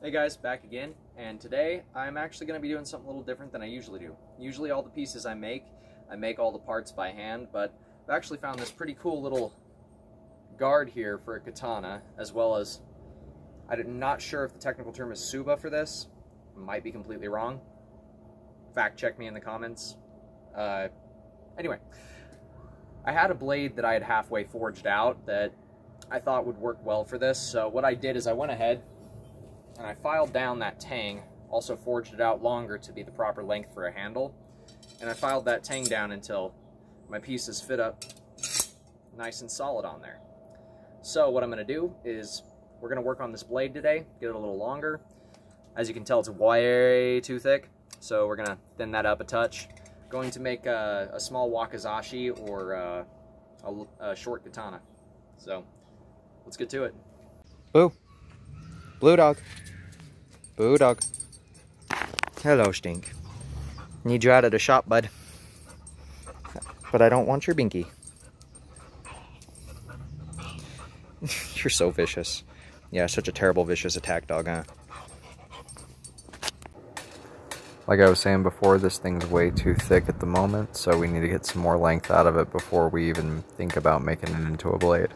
Hey guys, back again, and today I'm actually going to be doing something a little different than I usually do. Usually all the pieces I make all the parts by hand, but I've actually found this pretty cool little guard here for a katana, as well as, I'm not sure if the technical term is suba for this, might be completely wrong. Fact check me in the comments. Anyway, I had a blade that I had halfway forged out that I thought would work well for this, so what I did is I went ahead and I filed down that tang, also forged it out longer to be the proper length for a handle, and I filed that tang down until my pieces fit up nice and solid on there. So what I'm going to do is we're going to work on this blade today, get it a little longer. As you can tell, it's way too thick, so we're going to thin that up a touch. Going to make a small wakizashi or a short katana. So let's get to it. Boo. Blue dog. Boo dog. Hello, Stink. Need you out of the shop, bud. But I don't want your binky. You're so vicious. Yeah, such a terrible vicious attack dog, huh? Like I was saying before, this thing's way too thick at the moment, so we need to get some more length out of it before we even think about making it into a blade.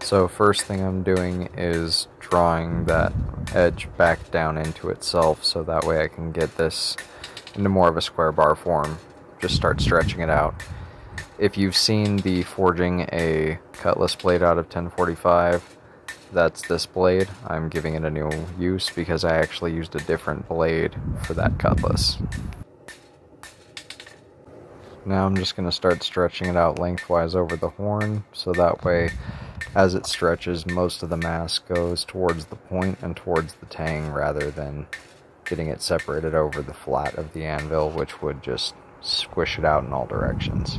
So first thing I'm doing is drawing that edge back down into itself, so that way I can get this into more of a square bar form. Just start stretching it out. If you've seen the forging a cutlass blade out of 1045, that's this blade. I'm giving it a new use because I actually used a different blade for that cutlass. Now I'm just going to start stretching it out lengthwise over the horn, so that way as it stretches, most of the mass goes towards the point and towards the tang rather than getting it separated over the flat of the anvil, which would just squish it out in all directions.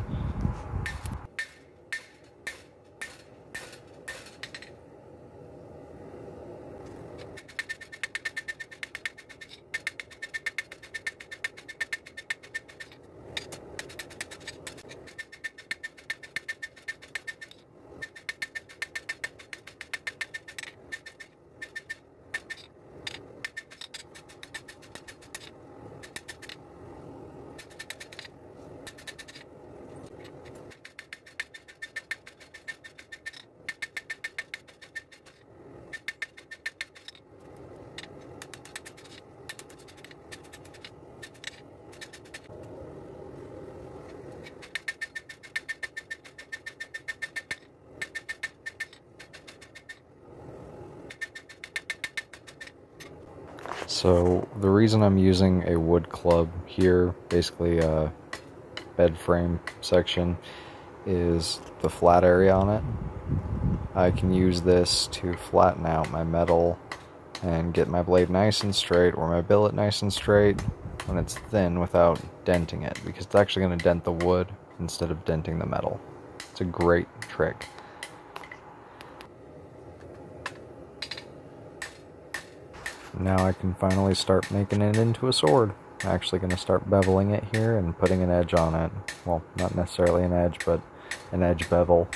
So the reason I'm using a wood club here, basically a bed frame section, is the flat area on it. I can use this to flatten out my metal and get my blade nice and straight, or my billet nice and straight when it's thin without denting it, because it's actually going to dent the wood instead of denting the metal. It's a great trick. Now I can finally start making it into a sword. I'm actually going to start beveling it here and putting an edge on it. Well, not necessarily an edge, but an edge bevel.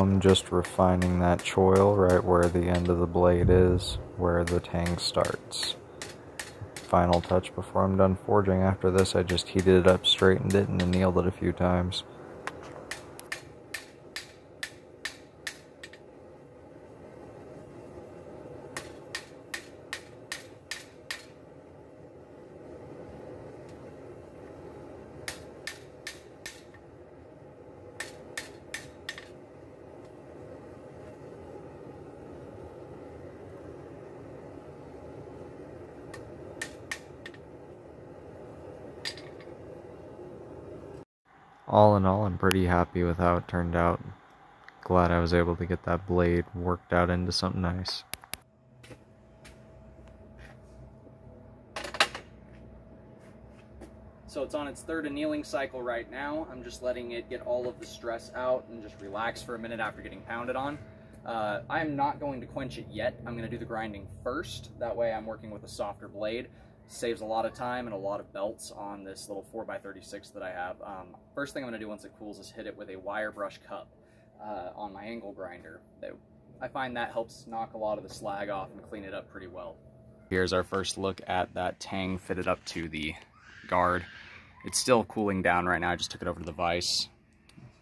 I'm just refining that choil right where the end of the blade is, where the tang starts. Final touch before I'm done forging. After this, I just heated it up, straightened it, and annealed it a few times. All in all, I'm pretty happy with how it turned out. Glad I was able to get that blade worked out into something nice. So it's on its third annealing cycle right now. I'm just letting it get all of the stress out and just relax for a minute after getting pounded on. I'm not going to quench it yet. I'm going to do the grinding first. That way I'm working with a softer blade. Saves a lot of time and a lot of belts on this little 4x36 that I have. First thing I'm going to do once it cools is hit it with a wire brush cup on my angle grinder. I find that helps knock a lot of the slag off and clean it up pretty well. Here's our first look at that tang fitted up to the guard. It's still cooling down right now. I just took it over to the vise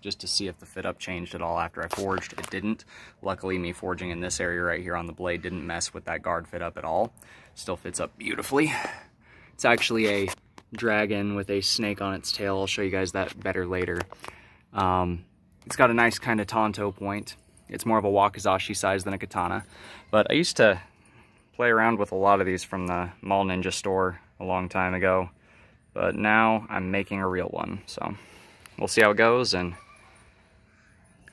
just to see if the fit up changed at all after I forged. It didn't. Luckily, me forging in this area right here on the blade didn't mess with that guard fit up at all. Still fits up beautifully. It's actually a dragon with a snake on its tail. I'll show you guys that better later. It's got a nice kind of tanto point. It's more of a wakizashi size than a katana. But I used to play around with a lot of these from the Mall Ninja store a long time ago. But now I'm making a real one. So we'll see how it goes, and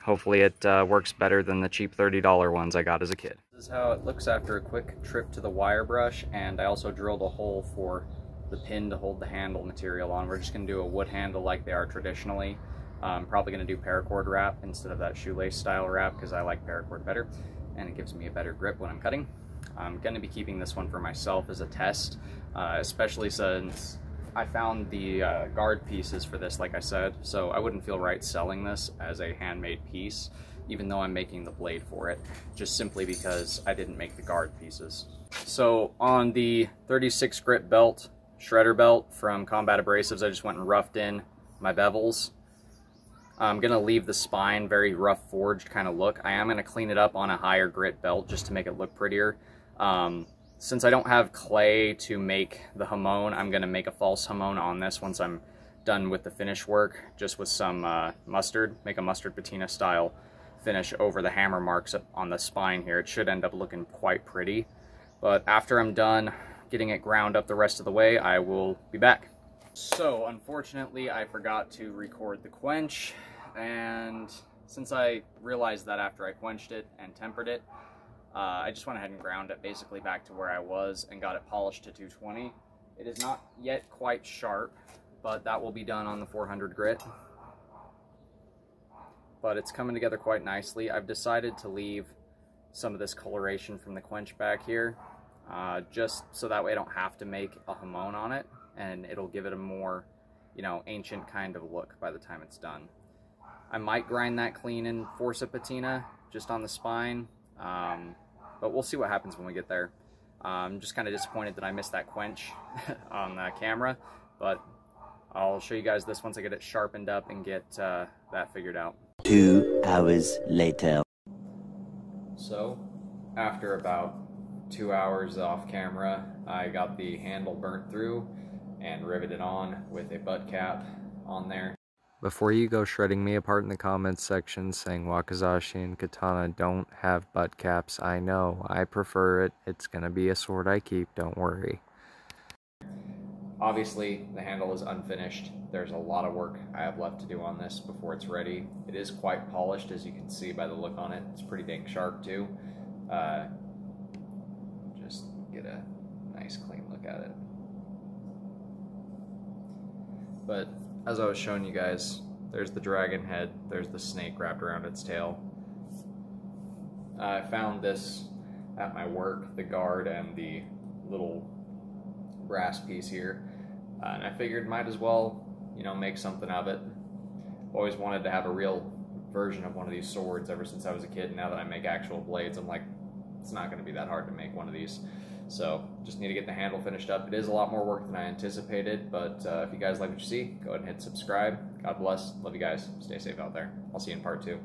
hopefully it works better than the cheap $30 ones I got as a kid. This is how it looks after a quick trip to the wire brush, and I also drilled a hole for the pin to hold the handle material on. We're just going to do a wood handle like they are traditionally. I'm probably going to do paracord wrap instead of that shoelace style wrap because I like paracord better and it gives me a better grip when I'm cutting. I'm going to be keeping this one for myself as a test, especially since I found the guard pieces for this, like I said, so I wouldn't feel right selling this as a handmade piece, even though I'm making the blade for it, just simply because I didn't make the guard pieces. So on the 36 grit belt, shredder belt from Combat Abrasives, I just went and roughed in my bevels. I'm going to leave the spine very rough forged kind of look. I am going to clean it up on a higher grit belt just to make it look prettier. Since I don't have clay to make the hamon, I'm going to make a false hamon on this once I'm done with the finish work, just with some mustard, make a mustard patina style finish over the hammer marks on the spine here. It should end up looking quite pretty, but after I'm done getting it ground up the rest of the way, I will be back. So unfortunately I forgot to record the quench, and since I realized that after I quenched it and tempered it, I just went ahead and ground it basically back to where I was and got it polished to 220. It is not yet quite sharp, but that will be done on the 400 grit. But it's coming together quite nicely. I've decided to leave some of this coloration from the quench back here, just so that way I don't have to make a hamon on it, and it'll give it a more, ancient kind of look by the time it's done. I might grind that clean and force a patina just on the spine, but we'll see what happens when we get there. I'm just kind of disappointed that I missed that quench on the camera, but I'll show you guys this once I get it sharpened up and get that figured out. 2 hours later. So, after about 2 hours off camera, I got the handle burnt through and riveted on with a butt cap on there. Before you go shredding me apart in the comments section saying wakizashi and katana don't have butt caps, I know, I prefer it. It's gonna be a sword I keep, don't worry. Obviously, the handle is unfinished. There's a lot of work I have left to do on this before it's ready. It is quite polished, as you can see by the look on it. It's pretty dang sharp too. Just get a nice clean look at it. But as I was showing you guys, there's the dragon head, there's the snake wrapped around its tail. I found this at my work, the guard and the little brass piece here, and I figured might as well, make something of it. Always wanted to have a real version of one of these swords ever since I was a kid, and now that I make actual blades, I'm like, it's not going to be that hard to make one of these. So just need to get the handle finished up. It is a lot more work than I anticipated, but if you guys like what you see, go ahead and hit subscribe. God bless. Love you guys. Stay safe out there. I'll see you in part 2.